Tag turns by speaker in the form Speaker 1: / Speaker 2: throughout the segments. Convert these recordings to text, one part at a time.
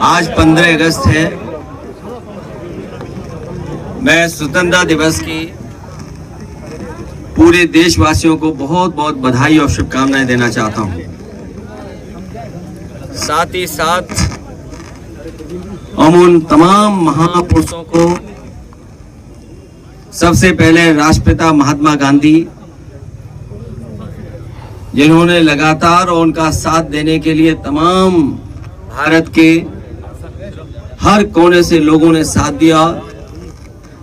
Speaker 1: आज 15 अगस्त है। मैं स्वतंत्रता दिवस की पूरे देशवासियों को बहुत बहुत बधाई और शुभकामनाएं देना चाहता हूं। साथ ही साथ हम उन तमाम महापुरुषों को, सबसे पहले राष्ट्रपिता महात्मा गांधी, जिन्होंने लगातार और उनका साथ देने के लिए तमाम भारत के हर कोने से लोगों ने साथ दिया।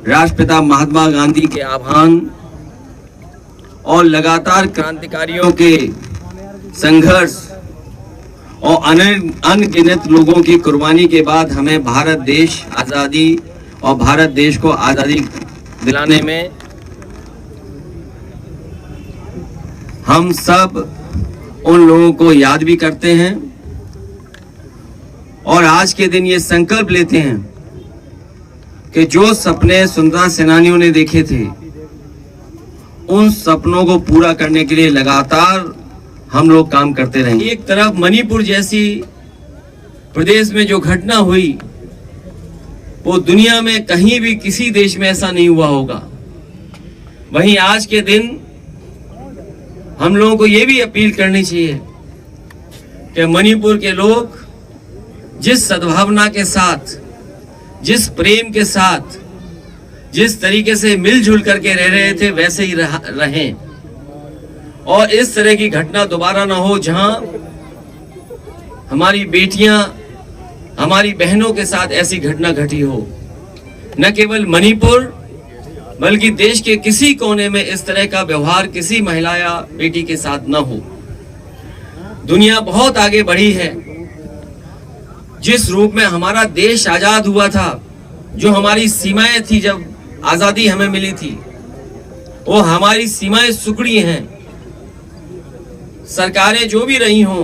Speaker 1: राष्ट्रपिता महात्मा गांधी के आह्वान और लगातार क्रांतिकारियों के संघर्ष और अनगिनत लोगों की कुर्बानी के बाद हमें भारत देश आज़ादी और भारत देश को आज़ादी दिलाने में हम सब उन लोगों को याद भी करते हैं और आज के दिन ये संकल्प लेते हैं कि जो सपने स्वतंत्रता सेनानियों ने देखे थे, उन सपनों को पूरा करने के लिए लगातार हम लोग काम करते रहेंगे। एक तरफ मणिपुर जैसी प्रदेश में जो घटना हुई, वो दुनिया में कहीं भी किसी देश में ऐसा नहीं हुआ होगा। वहीं आज के दिन हम लोगों को ये भी अपील करनी चाहिए कि मणिपुर के लोग जिस सद्भावना के साथ, जिस प्रेम के साथ, जिस तरीके से मिलजुल करके रह रहे थे, वैसे ही रहें और इस तरह की घटना दोबारा ना हो जहां हमारी बेटियां, हमारी बहनों के साथ ऐसी घटना घटी हो। न केवल मणिपुर बल्कि देश के किसी कोने में इस तरह का व्यवहार किसी महिला या बेटी के साथ न हो। दुनिया बहुत आगे बढ़ी है। जिस रूप में हमारा देश आजाद हुआ था, जो हमारी सीमाएं थी जब आजादी हमें मिली थी, वो हमारी सीमाएं सुकड़ी हैं। सरकारें जो भी रही हों,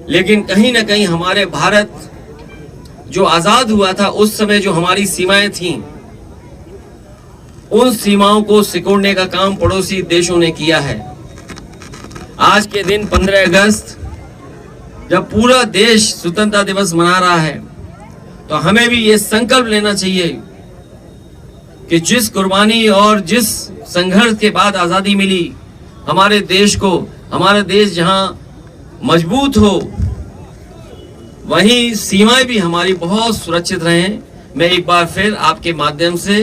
Speaker 1: लेकिन कहीं ना कहीं हमारे भारत जो आजाद हुआ था, उस समय जो हमारी सीमाएं थीं, उन सीमाओं को सिकोड़ने का काम पड़ोसी देशों ने किया है। आज के दिन 15 अगस्त जब पूरा देश स्वतंत्रता दिवस मना रहा है, तो हमें भी ये संकल्प लेना चाहिए कि जिस कुर्बानी और जिस संघर्ष के बाद आजादी मिली हमारे देश को, हमारा देश जहां मजबूत हो, वहीं सीमाएं भी हमारी बहुत सुरक्षित रहें। मैं एक बार फिर आपके माध्यम से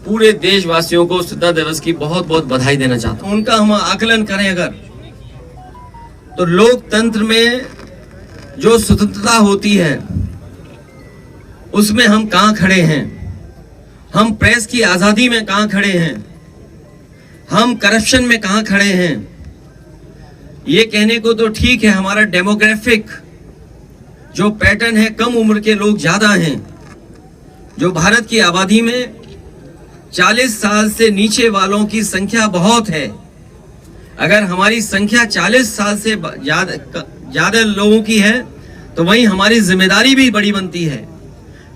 Speaker 1: पूरे देशवासियों को स्वतंत्रता दिवस की बहुत बहुत बधाई देना चाहता हूं। उनका हम आकलन करें अगर, तो लोकतंत्र में जो स्वतंत्रता होती है, उसमें हम कहां खड़े हैं? हम प्रेस की आजादी में कहां खड़े हैं? हम करप्शन में कहां खड़े हैं? ये कहने को तो ठीक है, हमारा डेमोग्राफिक जो पैटर्न है, कम उम्र के लोग ज्यादा हैं। जो भारत की आबादी में 40 साल से नीचे वालों की संख्या बहुत है। अगर हमारी संख्या 40 साल से ज्यादा लोगों की है, तो वहीं हमारी जिम्मेदारी भी बड़ी बनती है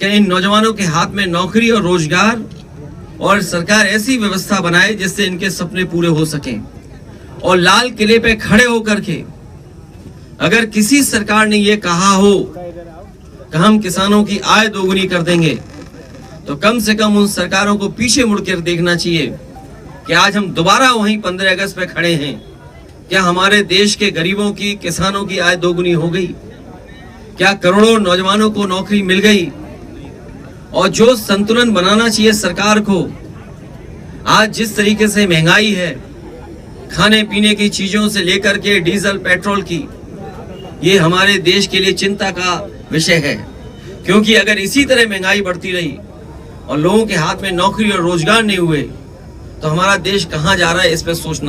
Speaker 1: कि इन नौजवानों के हाथ में नौकरी और रोजगार और सरकार ऐसी व्यवस्था बनाए जिससे इनके सपने पूरे हो सकें। और लाल किले पे खड़े होकर के अगर किसी सरकार ने ये कहा हो कि हम किसानों की आय दोगुनी कर देंगे, तो कम से कम उन सरकारों को पीछे मुड़कर देखना चाहिए कि आज हम दोबारा वहीं 15 अगस्त पे खड़े हैं। क्या हमारे देश के गरीबों की, किसानों की आय दोगुनी हो गई? क्या करोड़ों नौजवानों को नौकरी मिल गई? और जो संतुलन बनाना चाहिए सरकार को, आज जिस तरीके से महंगाई है, खाने पीने की चीजों से लेकर के डीजल पेट्रोल की, ये हमारे देश के लिए चिंता का विषय है। क्योंकि अगर इसी तरह महंगाई बढ़ती रही और लोगों के हाथ में नौकरी और रोजगार नहीं हुए, तो हमारा देश कहां जा रहा है, इस पर सोचना